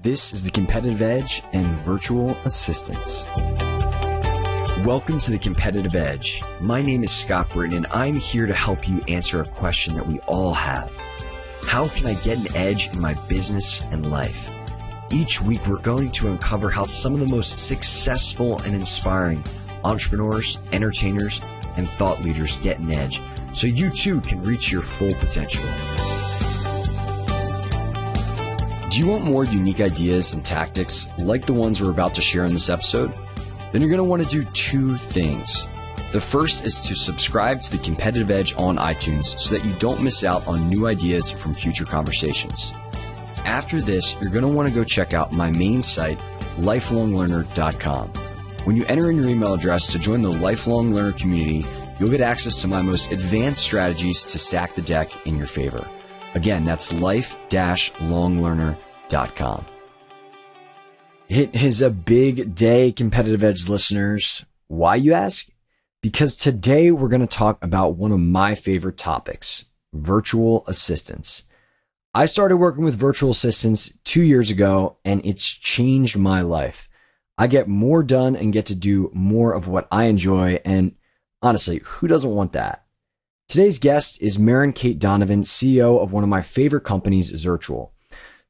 This is the Competitive Edge and Virtual Assistants. Welcome to the Competitive Edge. My name is Scott Britton, and I'm here to help you answer a question that we all have. How can I get an edge in my business and life? Each week, we're going to uncover how some of the most successful and inspiring entrepreneurs, entertainers, and thought leaders get an edge, so you too can reach your full potential. Do you want more unique ideas and tactics like the ones we're about to share in this episode? Then you're going to want to do two things. The first is to subscribe to the Competitive Edge on iTunes so that you don't miss out on new ideas from future conversations. After this, you're going to want to go check out my main site, lifelonglearner.com. When you enter in your email address to join the Lifelong Learner community, you'll get access to my most advanced strategies to stack the deck in your favor. Again, that's life-longlearner.com. It is a big day, Competitive Edge listeners. Why, you ask? Because today we're going to talk about one of my favorite topics, virtual assistants. I started working with virtual assistants 2 years ago, and it's changed my life. I get more done and get to do more of what I enjoy, and honestly, who doesn't want that? Today's guest is Maren Donovan, CEO of one of my favorite companies, Zirtual.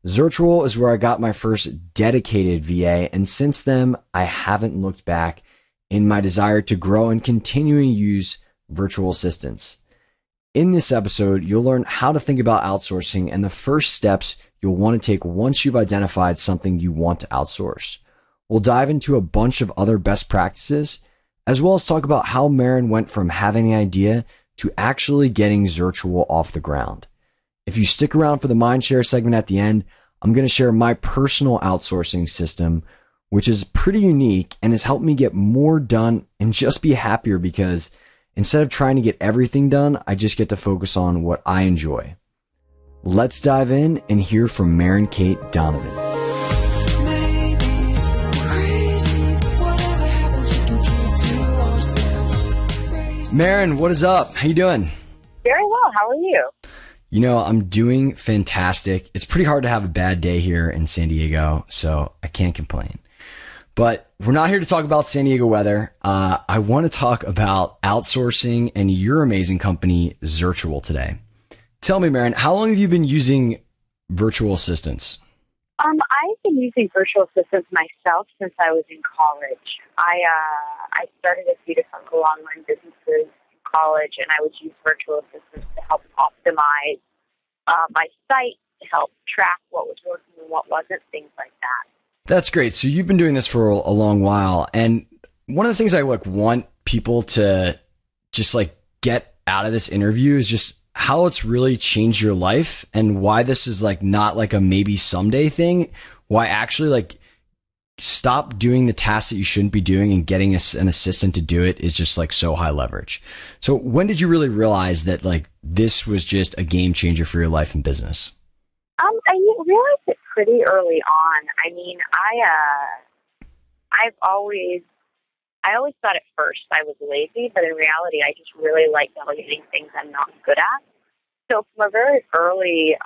Zirtual is where I got my first dedicated VA, and since then, I haven't looked back in my desire to grow and continuing to use virtual assistants. In this episode, you'll learn how to think about outsourcing and the first steps you'll want to take once you've identified something you want to outsource. We'll dive into a bunch of other best practices, as well as talk about how Maren went from having an idea to actually getting Zirtual off the ground. If you stick around for the Mindshare segment at the end, I'm going to share my personal outsourcing system, which is pretty unique and has helped me get more done and just be happier because instead of trying to get everything done, I just get to focus on what I enjoy. Let's dive in and hear from Maren Donovan. Maren, what is up? How you doing? Very well. How are you? You know, I'm doing fantastic. It's pretty hard to have a bad day here in San Diego, so I can't complain. But we're not here to talk about San Diego weather. I want to talk about outsourcing and your amazing company, Zirtual, today. Tell me, Maren, how long have you been using virtual assistants? I've been using virtual assistants myself since I was in college. I started a few different online businesses in college, and I would use virtual assistants to help optimize my site, to help track what was working and what wasn't, things like that. That's great. So you've been doing this for a long while, and one of the things I want people to just get out of this interview is just how it's really changed your life and why this is not a maybe someday thing. Why actually stop doing the tasks that you shouldn't be doing and getting an assistant to do it is just so high leverage. So when did you really realize that this was just a game changer for your life and business? I realized it pretty early on. I mean, I always thought at first I was lazy, but in reality, I just really like delegating things I'm not good at. So from a very early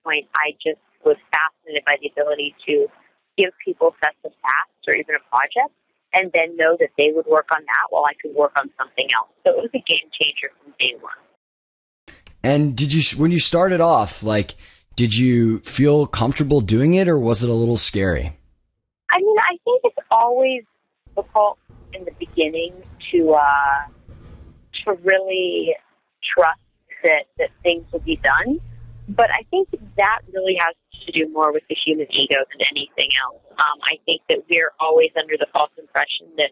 point, I just was fascinated by the ability to give people sets of tasks or even a project, and then know that they would work on that while I could work on something else. So it was a game changer from day one. And when you started off, did you feel comfortable doing it, or was it a little scary? I mean, I think it's always difficult in the beginning to really trust that things will be done. But I think that really has to do more with the human ego than anything else. I think that we're always under the false impression that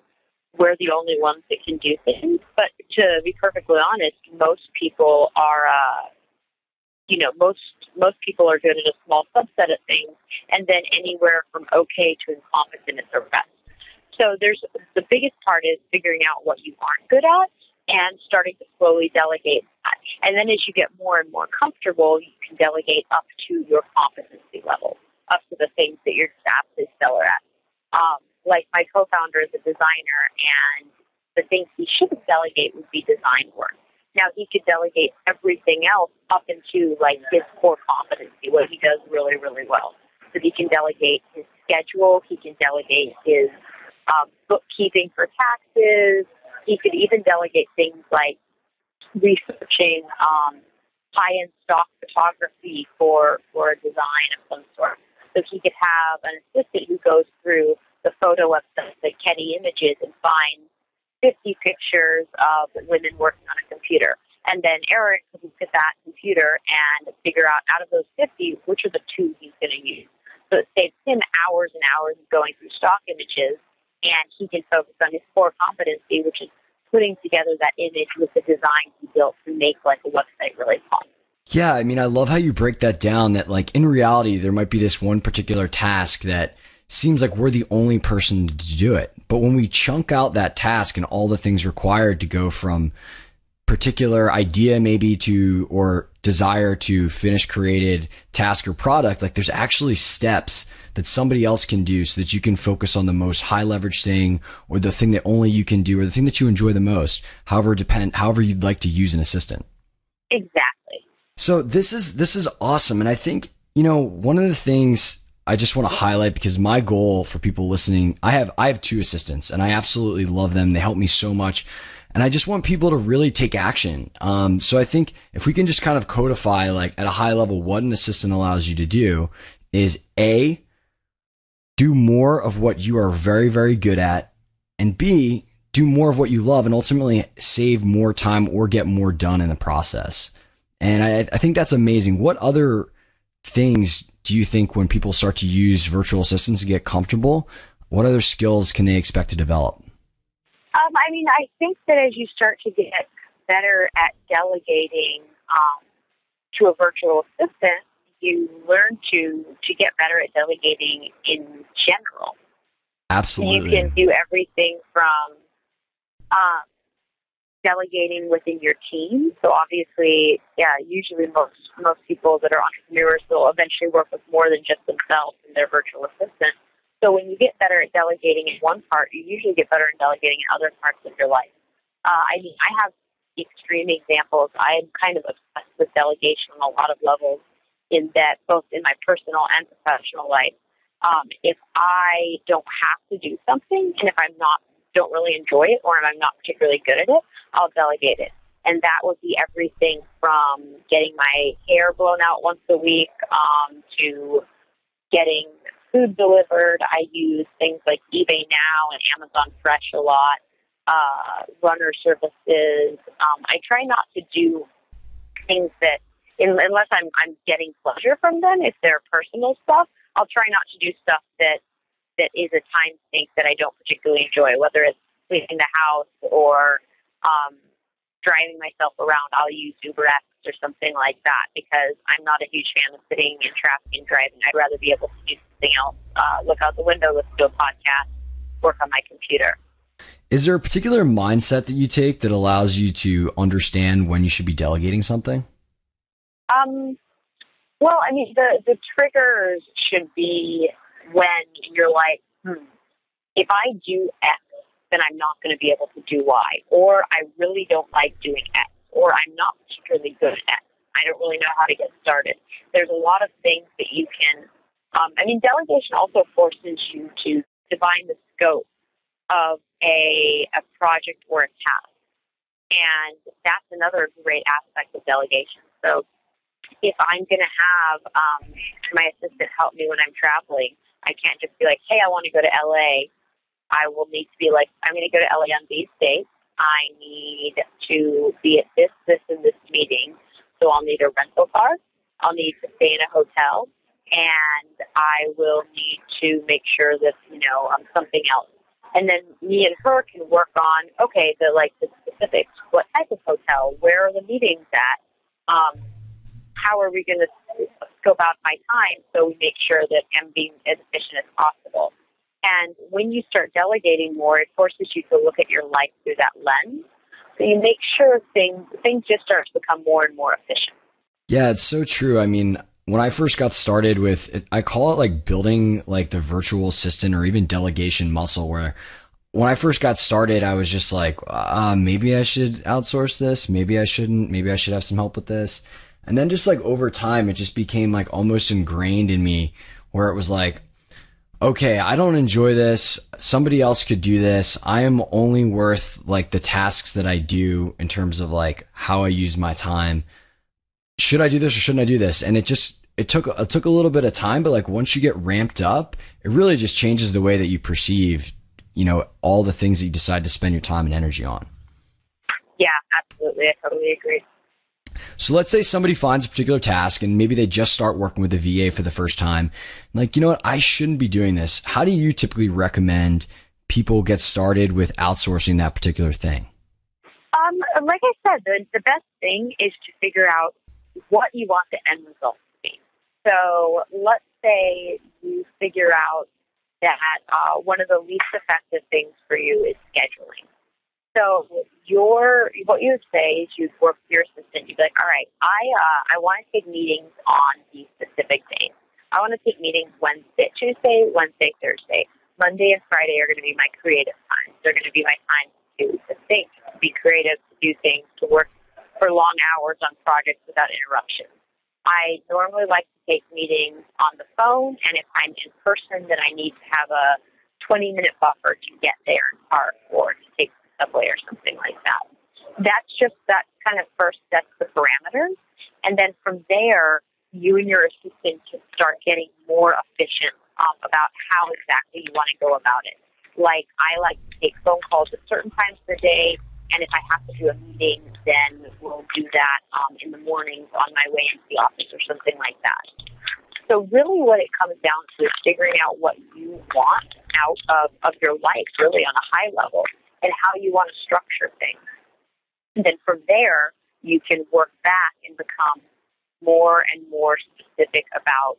we're the only ones that can do things. But to be perfectly honest, most people are, most people are good at a small subset of things, and then anywhere from okay to incompetent at the rest. So the biggest part is figuring out what you aren't good at and starting to slowly delegate that. And then as you get more and more comfortable, you can delegate up to your competency level, up to the things that you're absolutely stellar at. Like my co-founder is a designer, and the things he shouldn't delegate would be design work. Now, he could delegate everything else up into his core competency, what he does really, really well. So he can delegate his schedule. He can delegate his bookkeeping for taxes. He could even delegate things like researching high-end stock photography for a design of some sort. So he could have an assistant who goes through the photo website, like Getty Images, and finds 50 pictures of women working on a computer. And then Eric could look at that computer and figure out of those 50, which are the two he's going to use. So it saves him hours and hours of going through stock images, and he can focus on his core competency, which is putting together that image with the design he built to make like a website really fun. Yeah, I mean, I love how you break that down, that like in reality, there might be this one particular task that seems like we're the only person to do it. But when we chunk out that task and all the things required to go from particular idea maybe to, or desire to finish created task or product, like there's actually steps that somebody else can do so that you can focus on the most high leverage thing, or the thing that only you can do, or the thing that you enjoy the most, however you'd like to use an assistant. Exactly. So this is awesome. And I think, you know, one of the things I just want to highlight, because my goal for people listening, I have two assistants and I absolutely love them. They help me so much. And I just want people to really take action. So I think if we can just kind of codify, like at a high level, what an assistant allows you to do is A, do more of what you are very, very good at, and B, do more of what you love, and ultimately save more time or get more done in the process. And I think that's amazing. What other things do you think, when people start to use virtual assistants to get comfortable, what other skills can they expect to develop? I mean, I think that as you start to get better at delegating to a virtual assistant, you learn to get better at delegating in general. Absolutely. You can do everything from delegating within your team. So obviously, usually most people that are entrepreneurs will eventually work with more than just themselves and their virtual assistant. So when you get better at delegating in one part, you usually get better at delegating in other parts of your life. I mean, I have extreme examples. I am kind of obsessed with delegation on a lot of levels, in that both in my personal and professional life. If I don't have to do something, and if don't really enjoy it, or if I'm not particularly good at it, I'll delegate it. And that would be everything from getting my hair blown out once a week to getting food delivered. I use things like eBay Now and Amazon Fresh a lot, runner services. I try not to do things that, unless I'm getting pleasure from them, if they're personal stuff, I'll try not to do stuff that is a time sink that I don't particularly enjoy, whether it's cleaning the house or driving myself around. I'll use UberX or something like that, because I'm not a huge fan of sitting in traffic and driving. I'd rather be able to do something else, look out the window, listen to a podcast, work on my computer. Is there a particular mindset that you take that allows you to understand when you should be delegating something? Well, I mean, the triggers should be when you're like, if I do X, then I'm not going to be able to do Y, or I really don't like doing X, or I'm not particularly good at X. I don't really know how to get started. There's a lot of things that you can, delegation also forces you to define the scope of a project or a task. And that's another great aspect of delegation. So if I'm going to have my assistant help me when I'm traveling, I can't just be like, hey, I want to go to LA. I will need to be like, I'm going to go to LA on these dates. I need to be at this, and this meeting. So I'll need a rental car. I'll need to stay in a hotel. And I will need to make sure that, something else. And then me and her can work on, okay, the specifics. What type of hotel? Where are the meetings at? How are we going to scope out my time so we make sure that I'm being as efficient as possible? And when you start delegating more, it forces you to look at your life through that lens. So you make sure things just start to become more and more efficient. Yeah, it's so true. I mean, when I first got started with it, I call it like building like the virtual assistant or even delegation muscle, where when I first got started, I was just like, maybe I should outsource this. Maybe I shouldn't. Maybe I should have some help with this. And then just like over time, it just became like almost ingrained in me, where it was like, okay, I don't enjoy this. Somebody else could do this. I am only worth like the tasks that I do in terms of like how I use my time. Should I do this or shouldn't I do this? And it took a little bit of time, but like once you get ramped up, it really just changes the way that you perceive, all the things that you decide to spend your time and energy on. Yeah, absolutely. I totally agree. So let's say somebody finds a particular task and maybe they just start working with a VA for the first time. Like, you know what? I shouldn't be doing this. How do you typically recommend people get started with outsourcing that particular thing? Like I said, the best thing is to figure out what you want the end result to be. So let's say you figure out that one of the least effective things for you is scheduling. So what you would say is you'd work with your assistant. You'd be like, all right, I want to take meetings on these specific days. I want to take meetings Tuesday, Wednesday, Thursday. Monday and Friday are going to be my creative times. They're going to be my time to think, to be creative, to do things, to work for long hours on projects without interruption. I normally like to take meetings on the phone, and if I'm in person, then I need to have a 20-minute buffer to get there in park or to take the subway or something like that. That kind of first sets the parameters, and then from there, you and your assistant can start getting more efficient about how exactly you want to go about it. Like, I like to take phone calls at certain times of the day, and if I have to do a meeting, then we'll do that in the mornings on my way into the office or something like that. So really what it comes down to is figuring out what you want out of your life, really on a high level, and how you want to structure things. And then from there, you can work back and become more and more specific about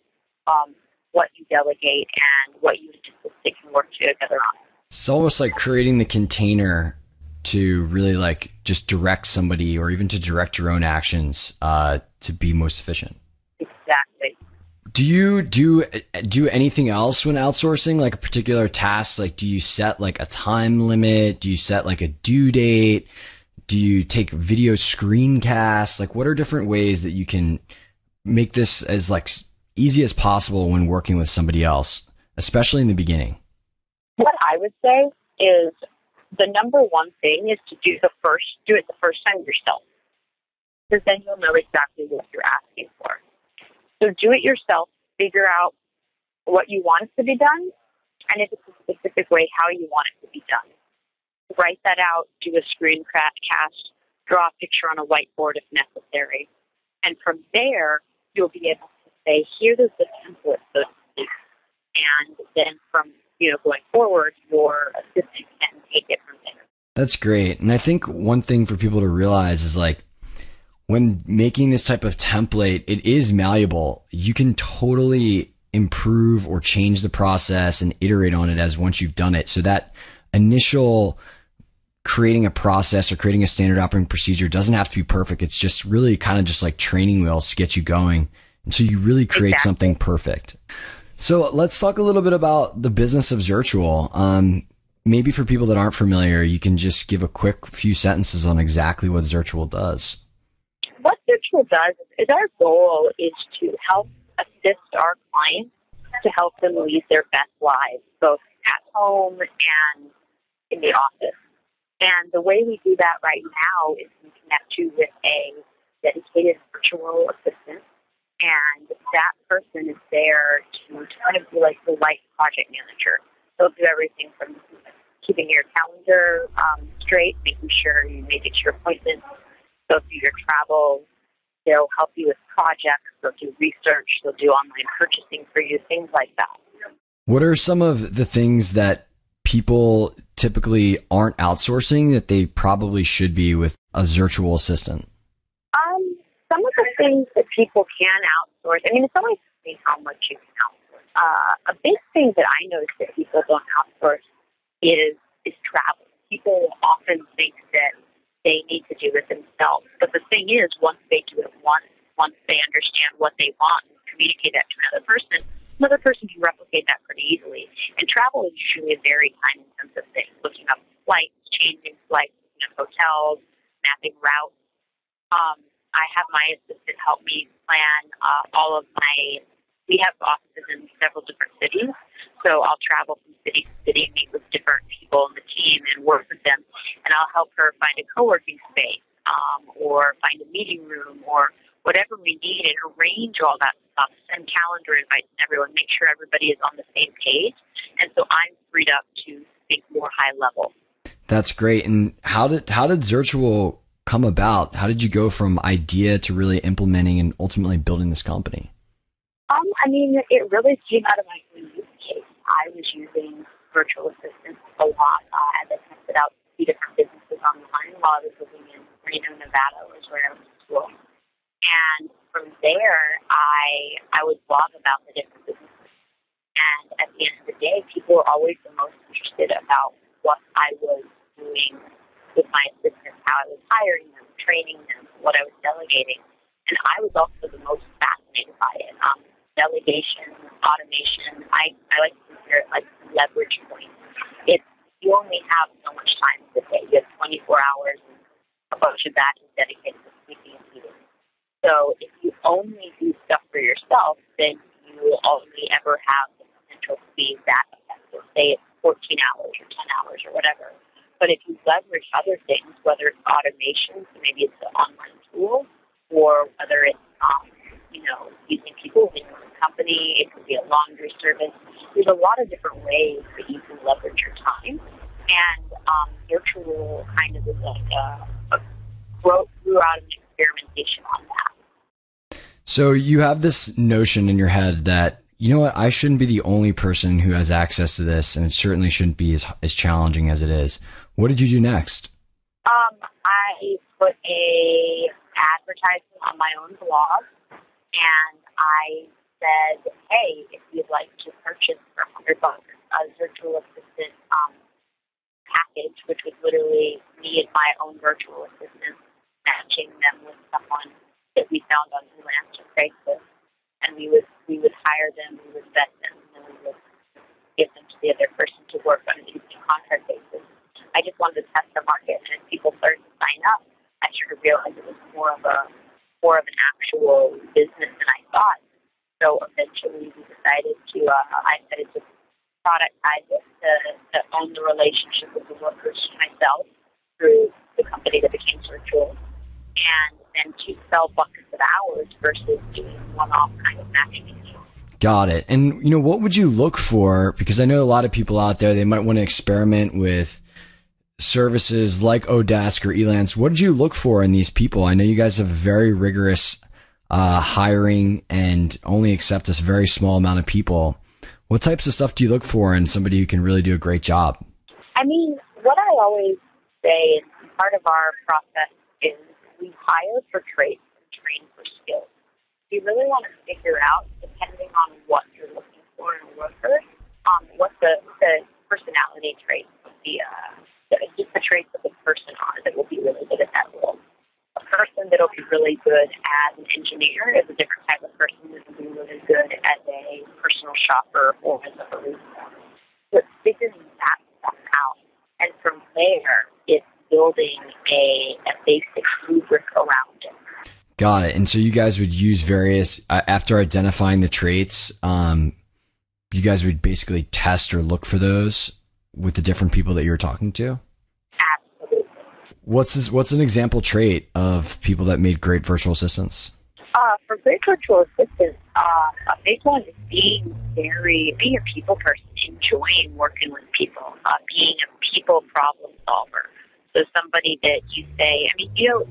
what you delegate and what you just can work together on. It's almost like creating the container to really like just direct somebody or even to direct your own actions to be most efficient. Exactly. Do you do anything else when outsourcing, like a particular task? Like, do you set like a time limit? Do you set like a due date? Do you take video screencasts? Like, what are different ways that you can make this as like easy as possible when working with somebody else, especially in the beginning? What I would say is the number one thing is to do it the first time yourself, because then you'll know exactly what you're asking for. So do it yourself, figure out what you want it to be done, and if it's a specific way, how you want it to be done. Write that out, do a screencast, draw a picture on a whiteboard if necessary, and from there, you'll be able to say, here's the template, so to speak. And then from going forward, your assistant can take it from there. That's great. And I think one thing for people to realize is like when making this type of template, it is malleable. You can totally improve or change the process and iterate on it as once you've done it. So that initial creating a process or creating a standard operating procedure doesn't have to be perfect. It's just really kind of just like training wheels to get you going. And so you really create something perfect. So let's talk a little bit about the business of Zirtual. Maybe for people that aren't familiar, you can just give a quick few sentences on exactly what Zirtual does. What Zirtual does is our goal is to help assist our clients to help them lead their best lives, both at home and in the office. And the way we do that right now is we connect you with a dedicated virtual assistant. And that person is there to kind of be like the life project manager. They'll do everything from keeping your calendar straight, making sure you make it to your appointments, go through your travel. They'll help you with projects. They'll do research. They'll do online purchasing for you, things like that. What are some of the things that people typically aren't outsourcing that they probably should be with a Zirtual assistant? Some of the things that people can outsource, I mean, it's always funny how much you can outsource. A big thing that I notice that people don't outsource is travel. People often think that they need to do it themselves. But the thing is, once they do it once they understand what they want and communicate that to another person can replicate that pretty easily. And travel is usually a very time-intensive thing, looking up flights, changing flights, looking at hotels, mapping routes. I have my assistant help me plan all of my we have offices in several different cities. So I'll travel from city to city, meet with different people in the team and work with them. And I'll help her find a co-working space, or find a meeting room or whatever we need and arrange all that stuff, send calendar invites to everyone, make sure everybody is on the same page. And so I'm freed up to think more high level. That's great. And how did Zirtual come about? How did you go from idea to really implementing and ultimately building this company? It really came out of my own use case. I was using virtual assistants a lot as I tested out 2 different businesses online while I was living in Reno, Nevada, was where I was in school. And from there, I would blog about the different businesses. And at the end of the day, people were always the most interested about what I was doing with my assistants, how I was hiring them, training them, what I was delegating. And I was also the most fascinated by it. Delegation, automation, I like to consider it like leverage points. You only have so much time in the day. You have 24 hours, and a bunch of that is dedicated to speaking and meetings. So if you only do stuff for yourself, then you will only ever have the potential to be that effective. Say it's 14 hours or 10 hours or whatever. But if you leverage other things, whether it's automation, so maybe it's an online tool, or whether it's using people in your own company, it could be a laundry service. There's a lot of different ways that you can leverage your time. And Virtual kind of is like a grew out of an experimentation on that. So you have this notion in your head that, you know what, I shouldn't be the only person who has access to this, and it certainly shouldn't be as challenging as it is. What did you do next? I put a advertisement on my own blog, and I said, hey, if you'd like to purchase for $100 a virtual assistant package, which was literally me and my own virtual assistant matching them with someone that we found on Freelance or Craigslist, and we would hire them, we would vet them, and then we would give them to the other person to work on an easy contract basis. I just wanted to test the market, and as people started to sign up, I started to realize it was more of an actual business than I thought. So eventually we decided to productize it, to own the relationship with the workers myself through the company that became Virtual, and then to sell buckets of hours versus doing one-off kind of matching. Got it. And, what would you look for? Because I know a lot of people out there, they might want to experiment with services like Odesk or Elance. What did you look for in these people? I know you guys have very rigorous hiring and only accept a very small amount of people. What types of stuff do you look for in somebody who can really do a great job? What I always say, and part of our process, is we hire for traits and train for skills. You really want to figure out, depending on what you're looking for in a worker, what the personality traits would be, just the traits of the person are that will be really good at that role. A person that will be really good as an engineer is a different type of person that will be really good as a personal shopper or as a barista. So it's figuring that stuff out. And from there, it's building a basic rubric around it. Got it. And so you guys would use various, after identifying the traits, you guys would basically test or look for those with the different people that you were talking to? Absolutely. What's an example trait of people that made great virtual assistants? For great virtual assistants, a big one is being a people person, enjoying working with people, being a people problem solver. So somebody that you say,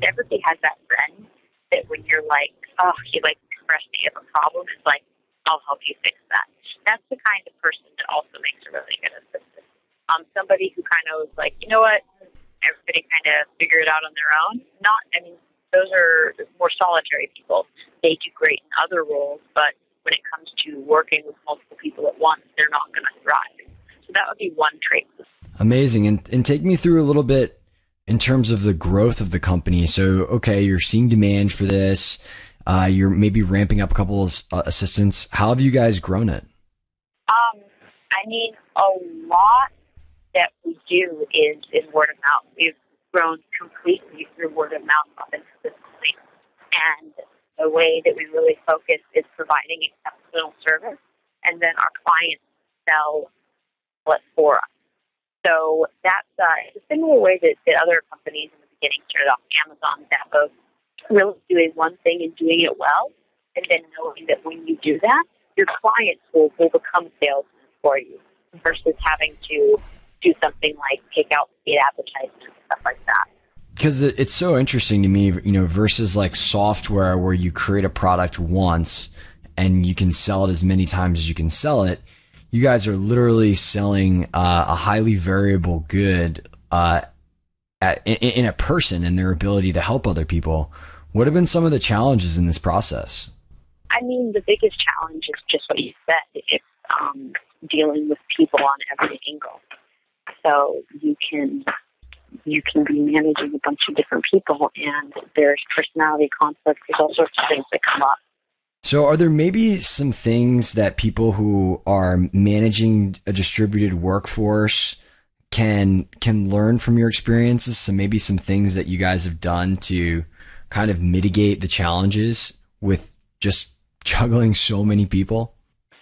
everybody has that friend that when you're like, oh, you express me of a problem, it's like, I'll help you fix that. That's the kind of person that also makes a really good assistant. Somebody who kind of was like, you know what, everybody kind of figure it out on their own. Those are more solitary people. They do great in other roles, but when it comes to working with multiple people at once, they're not going to thrive. So that would be one trait. Amazing. And take me through a little bit in terms of the growth of the company. So, okay, you're seeing demand for this. You're maybe ramping up a couple of assistants. How have you guys grown it? A lot that we do is word of mouth. We've grown completely through word of mouth up until this point. And the way that we really focus is providing personal service, and then our clients sell it for us. So that's it's a similar way that other companies in the beginning started off. Amazon, Zappos, really doing one thing and doing it well, and then knowing that when you do that, your clients will become salesmen for you versus having to do something like take out paid advertisements, stuff like that. Because it's so interesting to me, versus like software where you create a product once and you can sell it as many times as you can sell it. You guys are literally selling a highly variable good in a person and their ability to help other people. What have been some of the challenges in this process? I mean, the biggest challenge is just what you said. It's dealing with people on every angle. So you can be managing a bunch of different people, and there's personality conflicts. There's all sorts of things that come up. So are there maybe some things that people who are managing a distributed workforce can learn from your experiences? So maybe some things that you guys have done to kind of mitigate the challenges with just juggling so many people?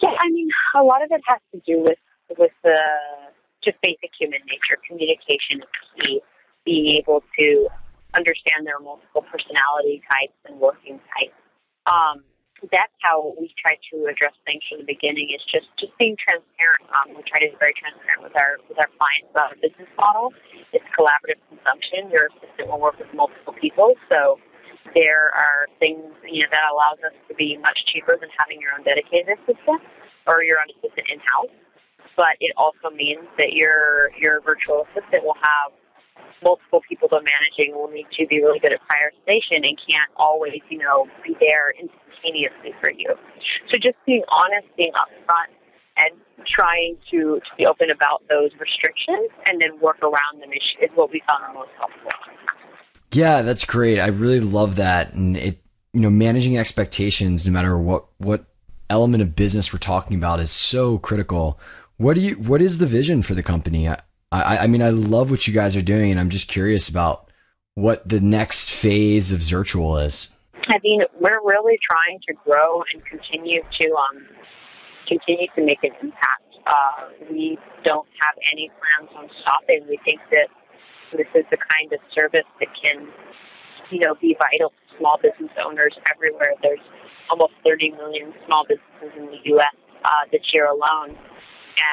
Yeah, I mean, a lot of it has to do with the just basic human nature. Communication is key. Being able to understand their multiple personality types and working types. That's how we try to address things from the beginning. Is just being transparent. We try to be very transparent with our clients about our business model. It's collaborative consumption. Your assistant will work with multiple people, so there are things that allows us to be much cheaper than having your own dedicated assistant or your own assistant in house. But it also means that your virtual assistant will have multiple people they're managing, will need to be really good at prioritization and can't always, be there instantaneously for you. So just being honest, being upfront, and trying to be open about those restrictions and then work around them is what we found the most helpful. Yeah, that's great. I really love that. And managing expectations, no matter what element of business we're talking about, is so critical. What is the vision for the company? I mean, I love what you guys are doing, and I'm just curious about what the next phase of Zirtual is. I mean, we're really trying to grow and continue to make an impact. We don't have any plans on stopping. We think that this is the kind of service that can, be vital to small business owners everywhere. There's almost 30 million small businesses in the U.S. This year alone,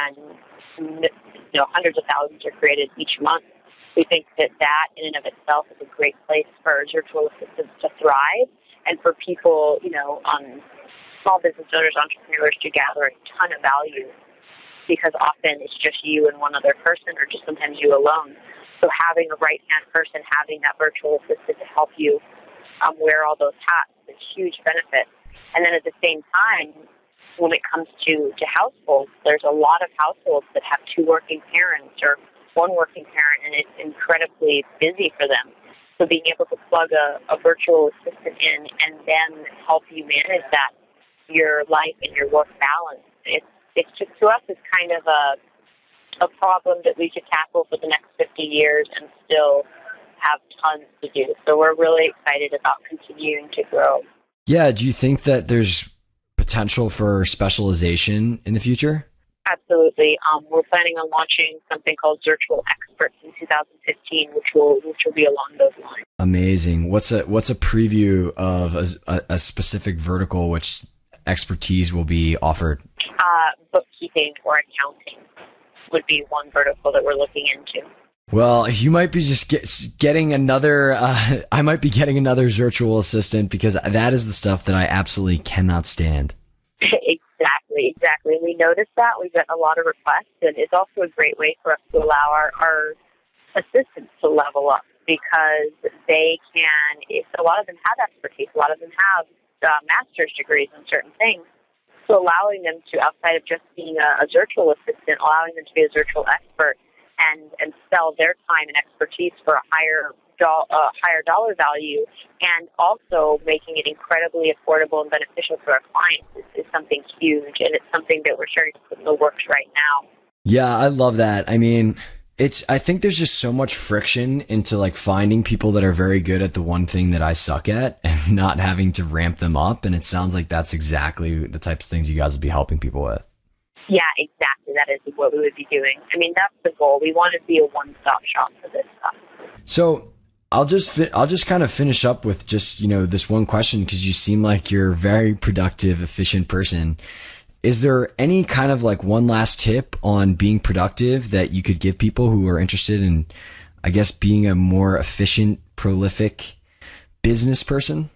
and hundreds of thousands are created each month. We think that in and of itself is a great place for virtual assistants to thrive, and for people, small business owners, entrepreneurs to gather a ton of value, because often it's just you and one other person, or just sometimes you alone. So having a right-hand person, having that virtual assistant to help you wear all those hats is a huge benefit. And then at the same time, when it comes to households, there's a lot of households that have two working parents or one working parent, and it's incredibly busy for them. So being able to plug a virtual assistant in and then help you manage that, your life and your work balance, it's just, to us, it's kind of a problem that we could tackle for the next 50 years and still have tons to do. So we're really excited about continuing to grow. Yeah, do you think that there's potential for specialization in the future? Absolutely. We're planning on launching something called Zirtual Experts in 2015, which will be along those lines. Amazing. What's a preview of a specific vertical which expertise will be offered? Bookkeeping or accounting would be one vertical that we're looking into. Well, you might be just getting another. I might be getting another virtual assistant, because that is the stuff that I absolutely cannot stand. Exactly. We noticed that. We get a lot of requests, and it's also a great way for us to allow our assistants to level up, because they can. A lot of them have expertise. A lot of them have master's degrees in certain things. So allowing them to, outside of just being a virtual assistant, allowing them to be a virtual expert and sell their time and expertise for a higher dollar value, and also making it incredibly affordable and beneficial for our clients is something huge, and it's something that we're starting to put in the works right now. Yeah, I love that. I mean, I think there's just so much friction into like finding people that are very good at the one thing that I suck at and not having to ramp them up. And it sounds like that's exactly the types of things you guys would be helping people with. Yeah, exactly. That is what we would be doing. I mean, that's the goal. We want to be a one-stop shop for this stuff. So I'll just kind of finish up with just, this one question, because you seem like you're a very productive, efficient person. Is there any kind of like one last tip on being productive that you could give people who are interested in, I guess, being a more efficient, prolific business person?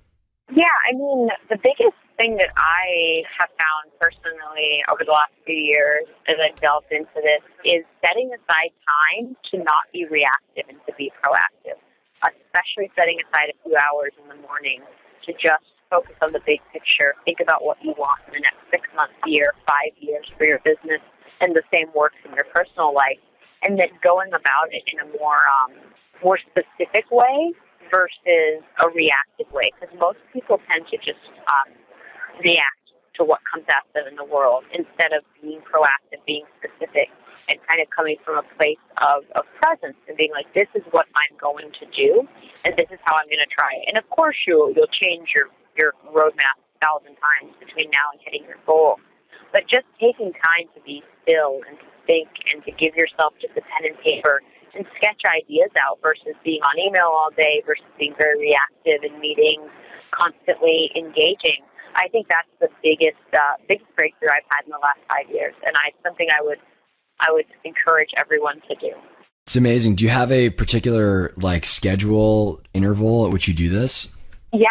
Yeah, I mean, the biggest thing that I have found personally over the last few years as I've delved into this is setting aside time to not be reactive and to be proactive, especially setting aside a few hours in the morning to just focus on the big picture. Think about what you want in the next 6 months, year, 5 years for your business, and the same works in your personal life. And then going about it in a more specific way versus a reactive way. Because most people tend to just react to what comes at them in the world instead of being proactive, being specific, and kind of coming from a place of presence and being like, this is what I'm going to do, and this is how I'm going to try it. And of course, you'll change your roadmap 1,000 times between now and hitting your goal. But just taking time to be still and to think and to give yourself just a pen and paper and sketch ideas out versus being on email all day versus being very reactive in meetings, constantly engaging. I think that's the biggest breakthrough I've had in the last 5 years, and something I would encourage everyone to do. It's amazing. Do you have a particular like schedule interval at which you do this? Yeah.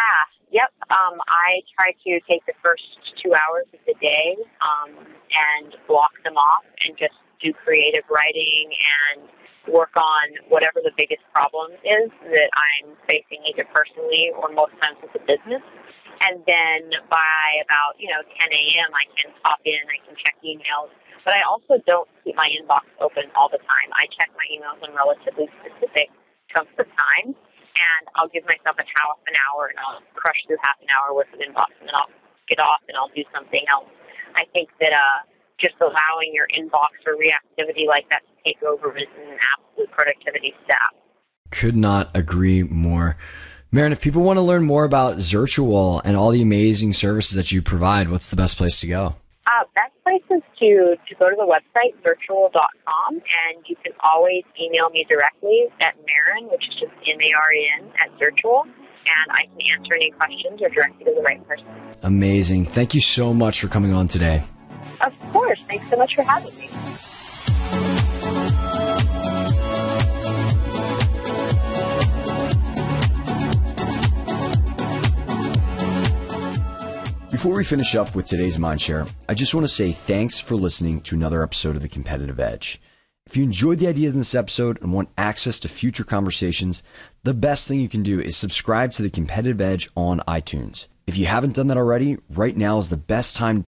Yep. I try to take the first 2 hours of the day and block them off and just do creative writing and work on whatever the biggest problem is that I'm facing either personally or most times with the business. And then by about 10 a.m. I can pop in, I can check emails. But I also don't keep my inbox open all the time. I check my emails in relatively specific chunks of time. And I'll give myself a half an hour, and I'll crush through half an hour worth of inbox, and then I'll get off, and I'll do something else. I think that just allowing your inbox or reactivity like that to take over is an absolute productivity stat. Could not agree more. Maren, if people want to learn more about Zirtual and all the amazing services that you provide, what's the best place to go? Best place is to go to the website, zirtual.com, and you can always email me directly at Maren, which is just Maren at Zirtual, and I can answer any questions or direct you to the right person. Amazing. Thank you so much for coming on today. Of course. Thanks so much for having me. Before we finish up with today's Mindshare, I just want to say thanks for listening to another episode of The Competitive Edge. If you enjoyed the ideas in this episode and want access to future conversations, the best thing you can do is subscribe to The Competitive Edge on iTunes. If you haven't done that already, right now is the best time